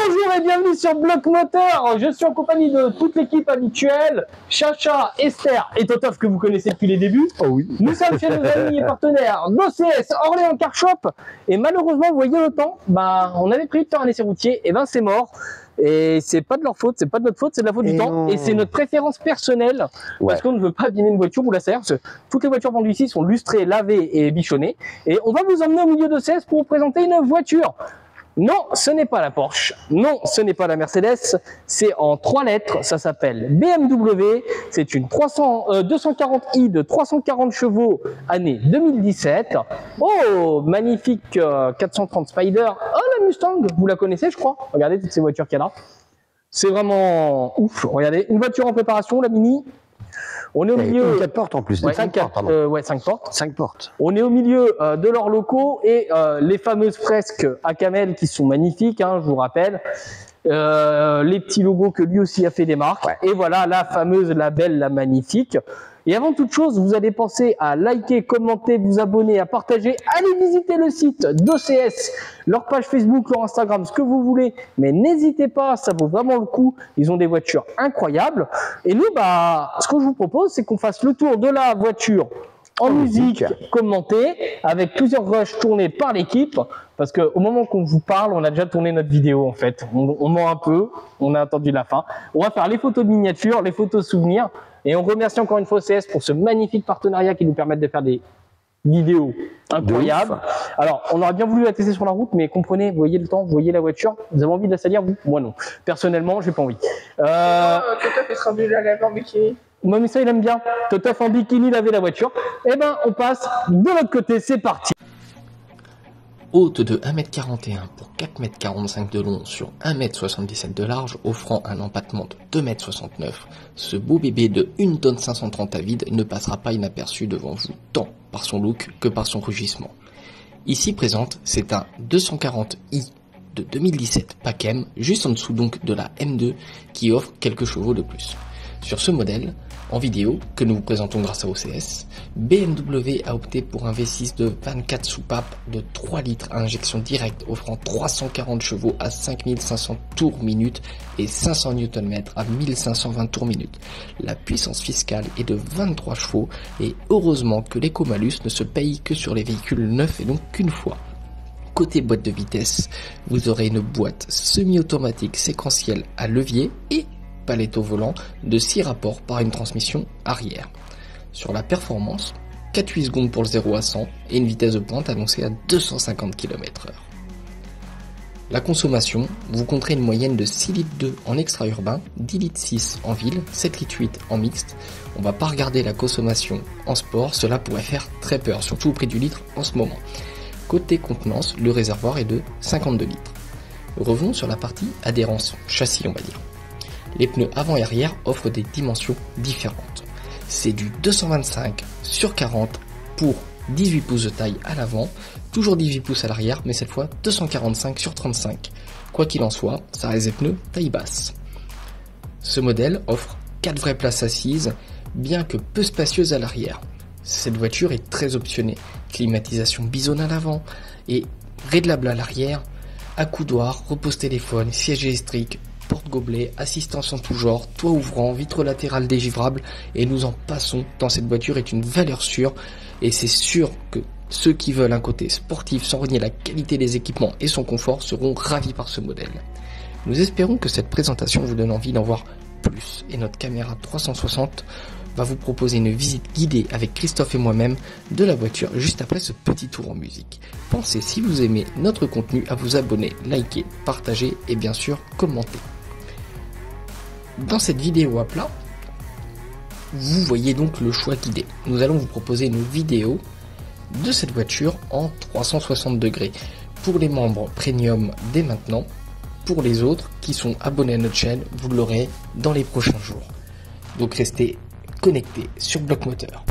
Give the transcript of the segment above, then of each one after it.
Bonjour et bienvenue sur Bloc Moteur. Je suis en compagnie de toute l'équipe habituelle, Chacha, Esther et Totof que vous connaissez depuis les débuts. Oh oui. Nous sommes chez nos amis et partenaires d'OCS Orléans Car Shop et malheureusement, vous voyez le temps, on avait prévu de faire un essai routier et c'est mort. Et c'est pas de leur faute, c'est pas de notre faute, c'est de la faute du temps. Et c'est notre préférence personnelle parce qu'on ne veut pas abîmer une voiture ou la serre. Toutes les voitures vendues ici sont lustrées, lavées et bichonnées. Et on va vous emmener au milieu d'OCS pour vous présenter une voiture. Non, ce n'est pas la Porsche. Non, ce n'est pas la Mercedes. C'est en 3 lettres. Ça s'appelle BMW. C'est une 240i de 340 chevaux, année 2017. Oh, magnifique 430 Spider. Oh, la Mustang, vous la connaissez, je crois. Regardez toutes ces voitures qu'il y a là. C'est vraiment ouf. Regardez, une voiture en préparation, la Mini. On est au milieu. 4 portes en plus. 5 portes. 5 portes. On est au milieu de leurs locaux et les fameuses fresques à Camel qui sont magnifiques, je vous rappelle. Les petits logos que lui aussi a fait des marques. Ouais. Et voilà la fameuse, la belle, la magnifique. Et avant toute chose, vous allez penser à liker, commenter, vous abonner, à partager. Allez visiter le site d'OCS, leur page Facebook, leur Instagram, ce que vous voulez. Mais n'hésitez pas, ça vaut vraiment le coup. Ils ont des voitures incroyables. Et nous, ce que je vous propose, c'est qu'on fasse le tour de la voiture en musique commentée, avec plusieurs rushs tournés par l'équipe. Parce qu'au moment qu'on vous parle, on a déjà tourné notre vidéo en fait. On ment un peu, on a attendu la fin. On va faire les photos de miniatures, les photos souvenirs. Et on remercie encore une fois OCS pour ce magnifique partenariat qui nous permet de faire des vidéos incroyables. Alors, on aurait bien voulu la tester sur la route, mais comprenez, vous voyez le temps, vous voyez la voiture, vous avez envie de la salir, vous? Moi non. Personnellement, j'ai pas envie. Totof, il sera obligé de la laver en bikini. Moi, mais ça, il aime bien. Totof en bikini, laver la voiture. Eh ben, on passe de l'autre côté, c'est parti. Haute de 1m41 pour 4m45 de long sur 1m77 de large, offrant un empattement de 2m69, ce beau bébé de 1 tonne 530 à vide ne passera pas inaperçu devant vous, tant par son look que par son rugissement. Ici présente, c'est un 240i de 2017 pack M, juste en dessous donc de la M2 qui offre quelques chevaux de plus. Sur ce modèle, en vidéo, que nous vous présentons grâce à OCS, BMW a opté pour un V6 de 24 soupapes de 3 litres à injection directe offrant 340 chevaux à 5500 tours minute et 500 Nm à 1520 tours minute. La puissance fiscale est de 23 chevaux et heureusement que l'éco-malus ne se paye que sur les véhicules neufs et donc qu'une fois. Côté boîte de vitesse, vous aurez une boîte semi-automatique séquentielle à levier et palette au volant de 6 rapports par une transmission arrière. Sur la performance, 4-8 secondes pour le 0 à 100 et une vitesse de pointe annoncée à 250 km/h. La consommation, vous compterez une moyenne de 6 litres 2 en extra-urbain, 10 litres 6 en ville, 7 litres 8 en mixte. On va pas regarder la consommation en sport, cela pourrait faire très peur, surtout au prix du litre en ce moment. Côté contenance, le réservoir est de 52 litres. Revenons sur la partie adhérence châssis, on va dire. Les pneus avant et arrière offrent des dimensions différentes. C'est du 225 sur 40 pour 18 pouces de taille à l'avant, toujours 18 pouces à l'arrière, mais cette fois 245 sur 35. Quoi qu'il en soit, ça reste des pneus taille basse. Ce modèle offre 4 vraies places assises, bien que peu spacieuses à l'arrière. Cette voiture est très optionnée. Climatisation bisonne à l'avant et réglable à l'arrière, accoudoir, repose téléphone, siège électrique, porte-gobelet, assistance en tout genre, toit ouvrant, vitre latérale dégivrable et nous en passons tant cette voiture est une valeur sûre et c'est sûr que ceux qui veulent un côté sportif sans renier la qualité des équipements et son confort seront ravis par ce modèle. Nous espérons que cette présentation vous donne envie d'en voir plus et notre caméra 360 va vous proposer une visite guidée avec Christophe et moi-même de la voiture juste après ce petit tour en musique. Pensez, si vous aimez notre contenu, à vous abonner, liker, partager et bien sûr commenter. Dans cette vidéo à plat, vous voyez donc le choix guidé. Nous allons vous proposer une vidéo de cette voiture en 360 degrés pour les membres premium dès maintenant. Pour les autres qui sont abonnés à notre chaîne, vous l'aurez dans les prochains jours. Donc restez connectés sur Bloc Moteur.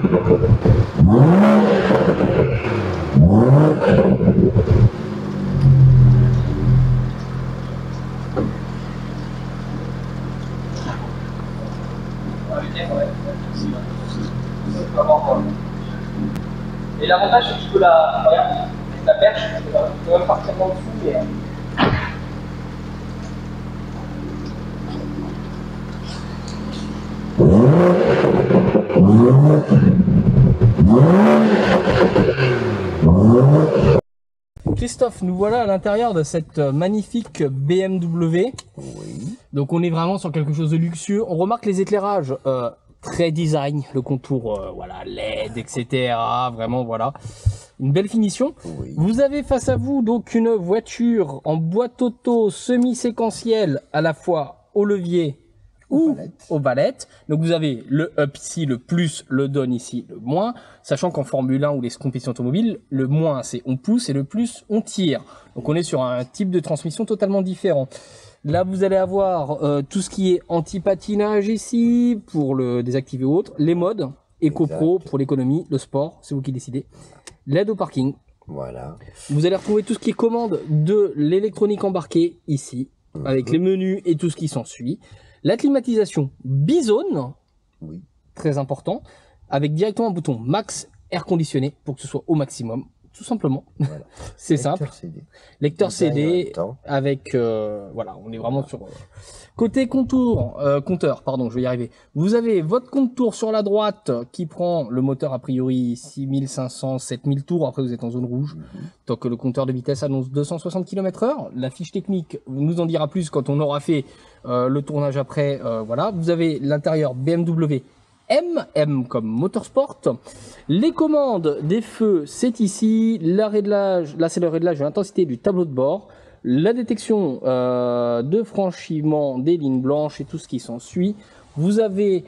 Et l'avantage c'est que tu peux regarde, la perche, tu peux même partir en dessous et... Christophe, nous voilà à l'intérieur de cette magnifique BMW. Oui. Donc on est vraiment sur quelque chose de luxueux. On remarque les éclairages très design, le contour voilà LED, etc. Vraiment voilà, une belle finition. Oui. Vous avez face à vous donc une voiture en boîte auto semi-séquentielle à la fois au levier ou aux valettes. Donc vous avez le up ici, le plus, le down ici, le moins. Sachant qu'en Formule 1 ou les compétitions automobiles, le moins c'est on pousse et le plus on tire. Donc on est sur un type de transmission totalement différent. Là vous allez avoir tout ce qui est anti-patinage ici pour le désactiver ou autre. Les modes, Eco Pro pour l'économie, le sport, c'est vous qui décidez. L'aide au parking. Voilà. Vous allez retrouver tout ce qui est commande de l'électronique embarquée ici, avec les menus et tout ce qui s'ensuit. La climatisation bizone, oui. Très important, avec directement un bouton max air conditionné pour que ce soit au maximum, tout simplement. Voilà. C'est simple. CD. Lecteur CD avec voilà, on est vraiment sur côté compteur, pardon, je vais y arriver. Vous avez votre compteur sur la droite qui prend le moteur a priori 6500, 7000 tours. Après vous êtes en zone rouge. Tant que le compteur de vitesse annonce 260 km/h. La fiche technique nous en dira plus quand on aura fait le tournage après. Voilà, vous avez l'intérieur BMW M comme Motorsport. Les commandes des feux, c'est ici. La réglage, là c'est le réglage de l'intensité du tableau de bord. La détection de franchissement des lignes blanches et tout ce qui s'ensuit. Vous avez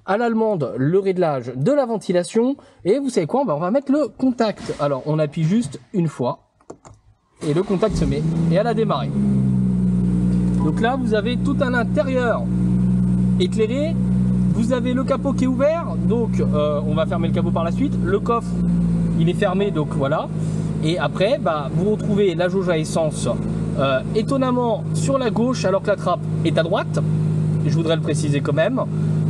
à l'allemande le réglage de la ventilation. Et vous savez quoi, on va mettre le contact. Alors on appuie juste une fois. Et le contact se met. Et elle a démarré. Donc là vous avez tout un intérieur éclairé. Vous avez le capot qui est ouvert, donc on va fermer le capot par la suite. Le coffre, il est fermé, donc voilà. Et après, vous retrouvez la jauge à essence étonnamment sur la gauche, alors que la trappe est à droite. Je voudrais le préciser quand même.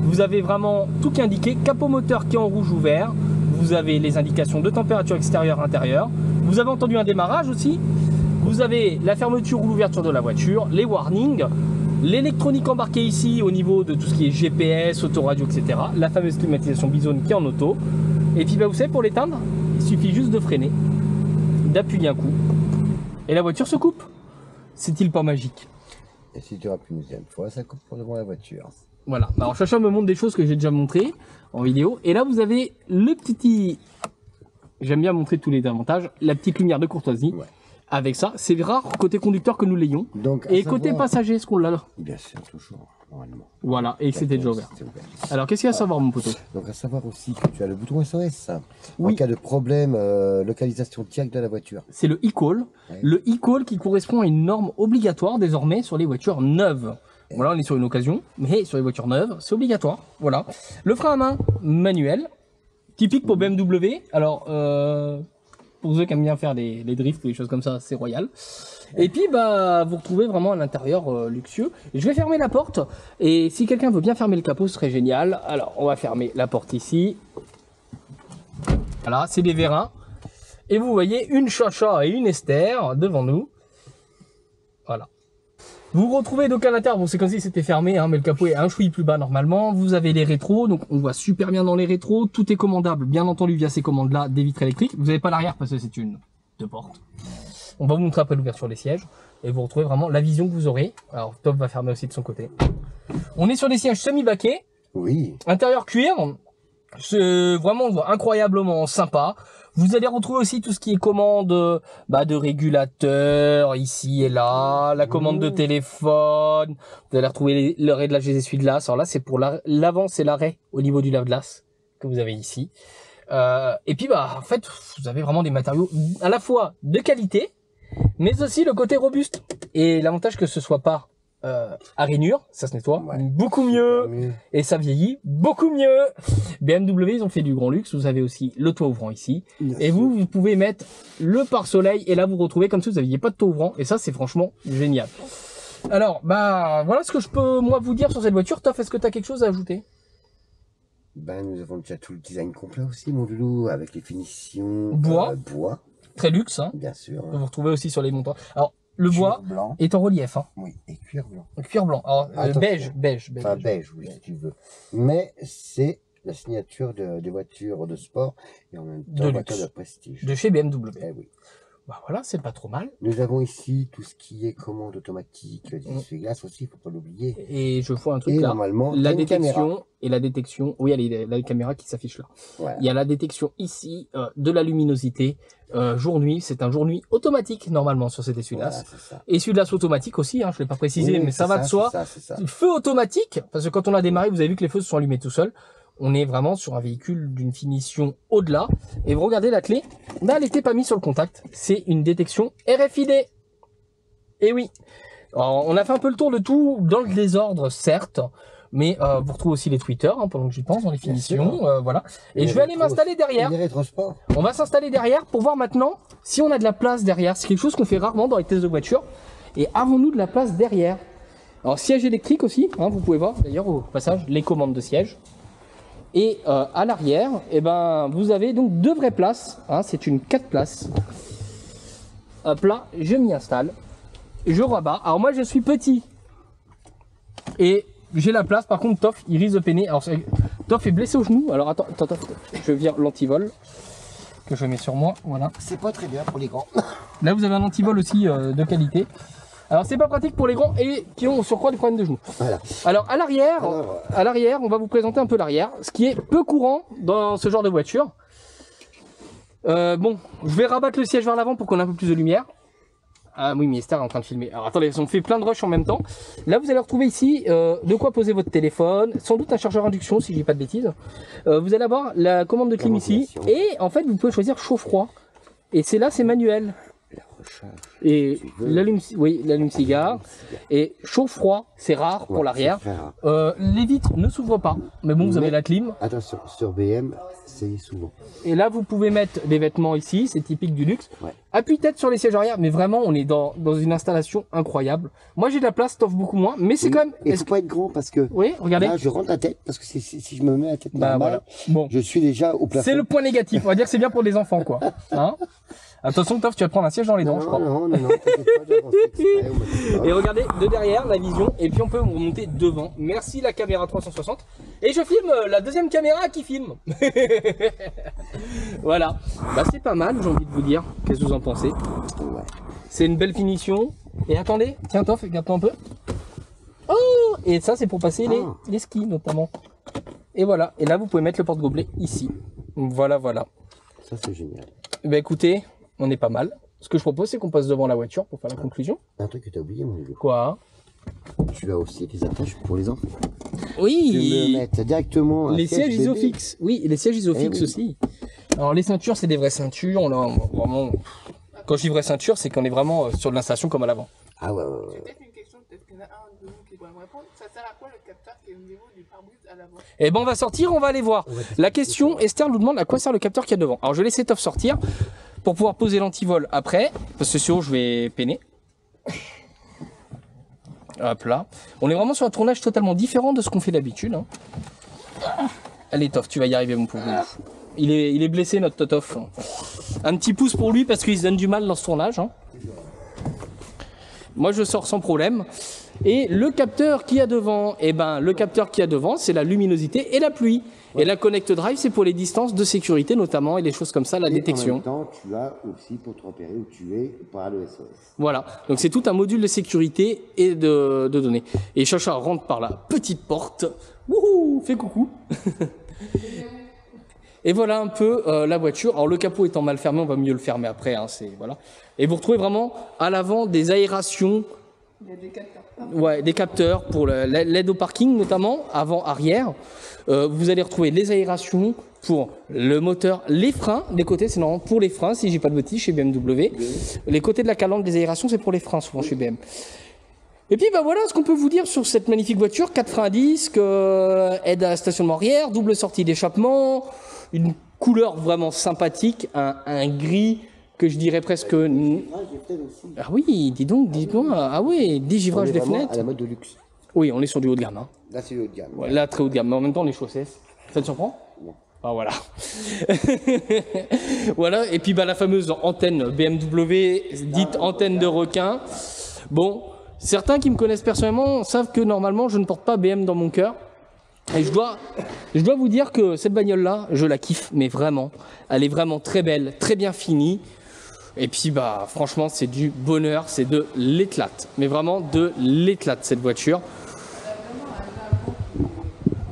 Vous avez vraiment tout qui est indiqué. Capot moteur qui est en rouge ouvert. Vous avez les indications de température extérieure, intérieure. Vous avez entendu un démarrage aussi. Vous avez la fermeture ou l'ouverture de la voiture, les warnings. L'électronique embarquée ici au niveau de tout ce qui est GPS, autoradio, etc. La fameuse climatisation bizone qui est en auto. Et puis vous savez, pour l'éteindre, il suffit juste de freiner, d'appuyer un coup, et la voiture se coupe. C'est-il pas magique? Et si tu rappelles une deuxième fois, ça coupe pour devant la voiture. Voilà, alors Chacha me montre des choses que j'ai déjà montrées en vidéo. Et là vous avez le petit... J'aime bien montrer tous les avantages. La petite lumière de courtoisie. Ouais. Avec ça, c'est rare côté conducteur que nous l'ayons. Et côté passager, est-ce qu'on l'a là? Bien sûr, toujours, normalement. Voilà, et c'était déjà ouvert. Alors, qu'est-ce qu'il y a à savoir, mon poteau? Donc, à savoir aussi que tu as le bouton SOS. Oui. En cas de problème, localisation directe de la voiture. C'est le e-call. Ouais. Le e-call qui correspond à une norme obligatoire désormais sur les voitures neuves. Voilà, on est sur une occasion, mais sur les voitures neuves, c'est obligatoire. Voilà. Le frein à main manuel, typique pour BMW. Alors, pour ceux qui aiment bien faire des drifts ou des choses comme ça, c'est royal. Et puis vous retrouvez vraiment un intérieur luxueux. Et je vais fermer la porte. Et si quelqu'un veut bien fermer le capot, ce serait génial. Alors on va fermer la porte ici. Voilà, c'est des vérins. Et vous voyez une Chacha et une Esther devant nous. Voilà. Vous retrouvez donc à l'intérieur, bon c'est comme si c'était fermé, hein, mais le capot est un chouï plus bas normalement. Vous avez les rétros, donc on voit super bien dans les rétros. Tout est commandable, bien entendu, via ces commandes-là, des vitres électriques. Vous n'avez pas l'arrière parce que c'est une deux portes. On va vous montrer après l'ouverture des sièges. Et vous retrouvez vraiment la vision que vous aurez. Alors Top va fermer aussi de son côté. On est sur des sièges semi-baquets. Oui. Intérieur cuir. C'est vraiment incroyablement sympa. Vous allez retrouver aussi tout ce qui est commande de régulateur ici et là, la commande de téléphone. Vous allez retrouver le réglage des essuie-glaces. Alors là, c'est pour l'avant, c'est l'arrêt au niveau du lave-glace que vous avez ici. Et puis en fait, vous avez vraiment des matériaux à la fois de qualité, mais aussi le côté robuste. Et l'avantage que ce soit pas à rainure, ça se nettoie Ouais. beaucoup mieux. Super mieux. Et ça vieillit beaucoup mieux. BMW, ils ont fait du grand luxe. Vous avez aussi le toit ouvrant ici. Et vous pouvez mettre le pare-soleil. Et là, vous retrouvez comme si vous n'aviez pas de toit ouvrant. Et ça, c'est franchement génial. Alors, bah, voilà ce que je peux, moi, vous dire sur cette voiture. Toff, est-ce que tu as quelque chose à ajouter? Ben, nous avons déjà tout le design complet aussi, mon loulou, avec les finitions Bois. bois, Très luxe, hein. bien sûr. Vous retrouvez aussi sur les montants. Alors, le Cuir bois blanc, est en relief, hein. oui, et cuir blanc. Cuir blanc. Alors, Attention. beige. Enfin, beige, oui, si tu veux. Mais c'est la signature des voitures de sport et en même temps De voitures luxe. de prestige. De chez BMW. Eh oui. Bah voilà, c'est pas trop mal. Nous avons ici tout ce qui est commande automatique, les essuie-glaces aussi, il faut pas l'oublier. Et je vois un truc Et là. normalement, La t'as une caméra. détection et la détection. Oui, elle est la caméra qui s'affiche là. Voilà. Il y a la détection ici de la luminosité jour-nuit. C'est un jour-nuit automatique normalement sur cet essuie-glace. Voilà, c'est ça. Essuie-glace automatique aussi, hein, je l'ai pas précisé, Oui, mais ça c'est va de soi. C'est ça. Feu automatique, parce que quand on a démarré, vous avez vu que les feux se sont allumés tout seuls. On est vraiment sur un véhicule d'une finition au-delà. Et vous regardez la clé, bah, elle n'était pas mise sur le contact. C'est une détection RFID. Et oui. Alors, on a fait un peu le tour de tout dans le désordre, certes. Mais vous retrouvez aussi les tweeters, hein, pendant que j'y pense, dans les finitions. Voilà. Et Les je vais aller rétros- m'installer derrière. Les rétrosports. On va s'installer derrière pour voir maintenant si on a de la place derrière. C'est quelque chose qu'on fait rarement dans les tests de voiture. Et avons-nous de la place derrière? Alors, siège électrique aussi, hein, vous pouvez voir d'ailleurs au passage les commandes de siège. Et à l'arrière, eh ben, vous avez donc deux vraies places. Hein, c'est une 4 places. Hop là, je m'y installe. Je rabats. Alors moi, je suis petit. Et j'ai la place. Par contre, Toff, il risque de peiner. Alors, Toff est blessé au genou. Alors attends, Toff, je vire l'antivol que je mets sur moi. Voilà. C'est pas très bien pour les grands. Là, vous avez un antivol aussi de qualité. Alors, c'est pas pratique pour les grands et qui ont surcroît des problèmes de genoux. Voilà. Alors, à l'arrière, on va vous présenter un peu l'arrière, ce qui est peu courant dans ce genre de voiture. Bon, je vais rabattre le siège vers l'avant pour qu'on ait un peu plus de lumière. Ah oui, mais Esther est en train de filmer. Alors attendez, on fait plein de rushs en même temps. Là, vous allez retrouver ici de quoi poser votre téléphone, sans doute un chargeur induction si je dis pas de bêtises. Vous allez avoir la commande de clim ici et en fait, vous pouvez choisir chaud-froid. Et c'est là, c'est manuel. La recharge. Et l'allume-cigare. Et chaud-froid, c'est rare pour l'arrière. c'est très rare. Les vitres ne s'ouvrent pas, mais bon, vous avez Mais- la clim. Attention, sur BM, c'est souvent. Et là, vous pouvez mettre des vêtements ici, c'est typique du luxe. Ouais. Appuie-tête sur les sièges arrière, mais vraiment, on est dans une installation incroyable. Moi, j'ai de la place, t'offre beaucoup moins, mais c'est quand même... Il est-ce faut pas être grand parce que Oui, regardez. là, je rentre la tête parce que si je me mets la tête Bah normale, voilà. Bon, je suis déjà au plafond. c'est le point négatif. On va dire que c'est bien pour les enfants, quoi. Hein? Attention, Toff, tu vas te prendre un siège dans les dents, Non, je crois. non, t'inquiète pas, j'avance exprès, au maximum. Et regardez, de derrière, la vision, et puis on peut remonter devant. Merci la caméra 360. Et je filme la deuxième caméra qui filme. Voilà. Bah c'est pas mal, j'ai envie de vous dire. Qu'est-ce que vous en pensez? Ouais. C'est une belle finition. Et attendez, tiens Toff, regarde-toi un peu. Oh! Et ça, c'est pour passer les skis, notamment. Et voilà. Et là, vous pouvez mettre le porte-gobelet ici. Voilà, voilà. Ça, c'est génial. Bah écoutez, on est pas mal. Ce que je propose, c'est qu'on passe devant la voiture pour faire la conclusion. Un truc que tu as oublié, mon Hugo. Quoi? Tu as aussi des attaches pour les enfants. Tu peux Oui! le mettre directement. un Les sièges bébé. isofixes, oui, et les sièges isofixes oui. aussi. Alors les ceintures, c'est des vraies ceintures. Là, vraiment, quand je dis vraie ceinture, c'est qu'on est vraiment sur de l'installation comme à l'avant. Ah ouais. Peut-être une question, peut-être qu'il y en a un de nous qui pourrait me répondre. Ça sert à quoi le capteur qui est au niveau du pare-brise à l'avant? Et ben on va sortir, on va aller voir. On va tester La question, Esther nous demande à quoi sert le capteur qu'il y a devant. Alors je vais laisser Toff sortir pour pouvoir poser l'antivol après, parce que sinon je vais peiner. Hop là. On est vraiment sur un tournage totalement différent de ce qu'on fait d'habitude. Hein. Allez Toff, tu vas y arriver mon pauvre. Il est blessé notre Totoff. Un petit pouce pour lui parce qu'il se donne du mal dans ce tournage. Hein. Moi je sors sans problème. Et le capteur qu'il y a devant, eh ben, le capteur qu'il y a devant, c'est la luminosité et la pluie. Ouais. Et la Connect Drive, c'est pour les distances de sécurité notamment et les choses comme ça, la détection. En même temps, tu as aussi pour te repérer où tu es par le SOS. Voilà, donc c'est tout un module de sécurité et de données. Et Chacha rentre par la petite porte. Wouhou, fais coucou. Et voilà un peu la voiture. Alors le capot étant mal fermé, on va mieux le fermer après. Hein, voilà. Et vous retrouvez vraiment à l'avant des aérations. Il y a des capteurs. Ouais, des capteurs pour l'aide au parking notamment, avant-arrière. Vous allez retrouver les aérations pour le moteur, les freins des côtés, c'est normalement pour les freins si j'ai pas de bêtises chez BMW. Les côtés de la calandre des aérations, c'est pour les freins souvent chez BMW. Et puis bah voilà ce qu'on peut vous dire sur cette magnifique voiture, 4 freins à disque, aide à stationnement arrière, double sortie d'échappement, une couleur vraiment sympathique, un gris que je dirais presque... Ah oui, dis donc, ah oui, dégivrage des fenêtres. À la mode de luxe. Oui, on est sur du haut de gamme. Hein. Là c'est du haut de gamme. Ouais, là très haut de gamme, mais en même temps on est chaussettes. Ça te surprend? Non. Ah voilà. Voilà, et puis bah la fameuse antenne BMW, dite antenne de requin. Bon... Certains qui me connaissent personnellement savent que normalement je ne porte pas BM dans mon cœur. Et je dois vous dire que cette bagnole-là, je la kiffe, mais vraiment. Elle est vraiment très belle, très bien finie. Et puis bah franchement c'est du bonheur, c'est de l'éclate. Mais vraiment de l'éclate cette voiture.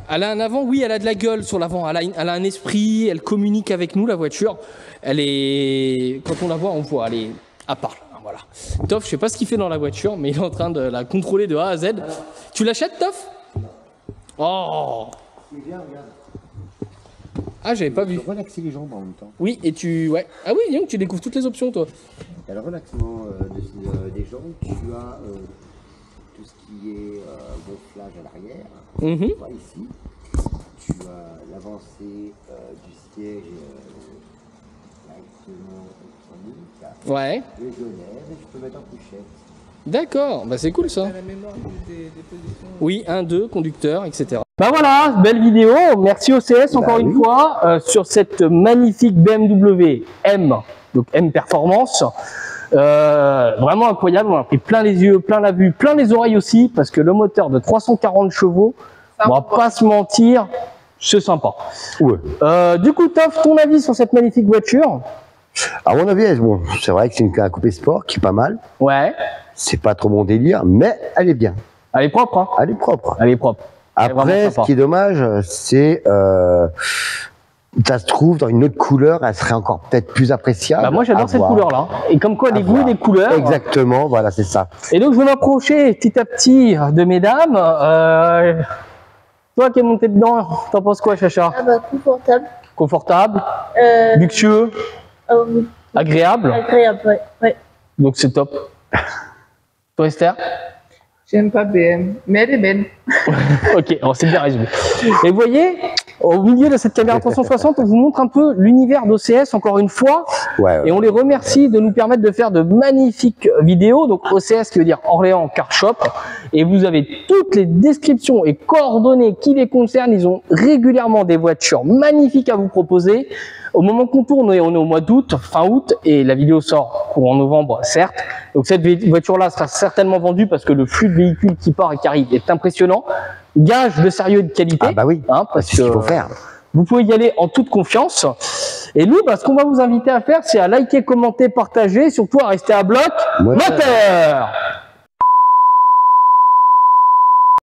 Elle a un avant, oui, elle a de la gueule sur l'avant. Elle a un esprit, elle communique avec nous la voiture. Elle est, quand on la voit, on voit, elle est à part. Voilà. Toff, je sais pas ce qu'il fait dans la voiture, mais il est en train de la contrôler de A à Z. Tu l'achètes, Toff? Oh! Ah, j'avais pas vu. Relaxer les jambes en même temps. Oui, et tu... Ouais. Ah oui, donc tu découvres toutes les options, toi. Il y a le relaxement des jambes, tu as tout ce qui est gonflage à l'arrière. Tu vois ici, tu as l'avancée du siège directement électronique. Ouais. Les genèves, et tu peux mettre en couchette. D'accord, bah c'est cool ça. La mémoire des positions. Oui, 1, 2, conducteur, etc. Bah voilà, belle vidéo. Merci OCS encore une fois sur cette magnifique BMW M, donc M Performance. Vraiment incroyable, on a pris plein les yeux, plein la vue, plein les oreilles aussi, parce que le moteur de 340 chevaux, on va pas se mentir, c'est sympa. Ouais. Du coup, Toff, ton avis sur cette magnifique voiture? À mon avis, bon, c'est vrai que c'est un coupé sport qui est pas mal. Ouais. C'est pas trop mon délire, mais elle est bien. Elle est propre, hein? Elle est propre. Elle est propre. Après, ce qui est dommage, c'est ça se trouve dans une autre couleur, elle serait encore peut-être plus appréciable. Bah moi j'adore cette couleur-là. Et comme quoi les goûts des couleurs. Exactement, voilà, c'est ça. Et donc je vais m'approcher petit à petit de mesdames. Toi qui es monté dedans, t'en penses quoi, Chacha? Ah bah confortable. Confortable, luxueux, Oui. agréable. Agréable, ouais. Ouais. Donc c'est top. Toi Esther? J'aime pas BM, mais elle est belle. Ok, c'est bien résumé. Et vous voyez, au milieu de cette caméra 360, on vous montre un peu l'univers d'OCS encore une fois. Et on les remercie de nous permettre de faire de magnifiques vidéos. Donc OCS qui veut dire Orléans Car Shop. Et vous avez toutes les descriptions et coordonnées qui les concernent. Ils ont régulièrement des voitures magnifiques à vous proposer. Au moment qu'on tourne, on est au mois d'août, fin août, et la vidéo sort courant novembre, certes. Donc cette voiture-là sera certainement vendue parce que le flux de véhicules qui part et qui arrive est impressionnant. Gage de sérieux et de qualité. Ah bah oui, hein, parce c'est ce qu'il faut faire. Vous pouvez y aller en toute confiance. Et nous, ce qu'on va vous inviter à faire, c'est à liker, commenter, partager, et surtout à rester à bloc moteur.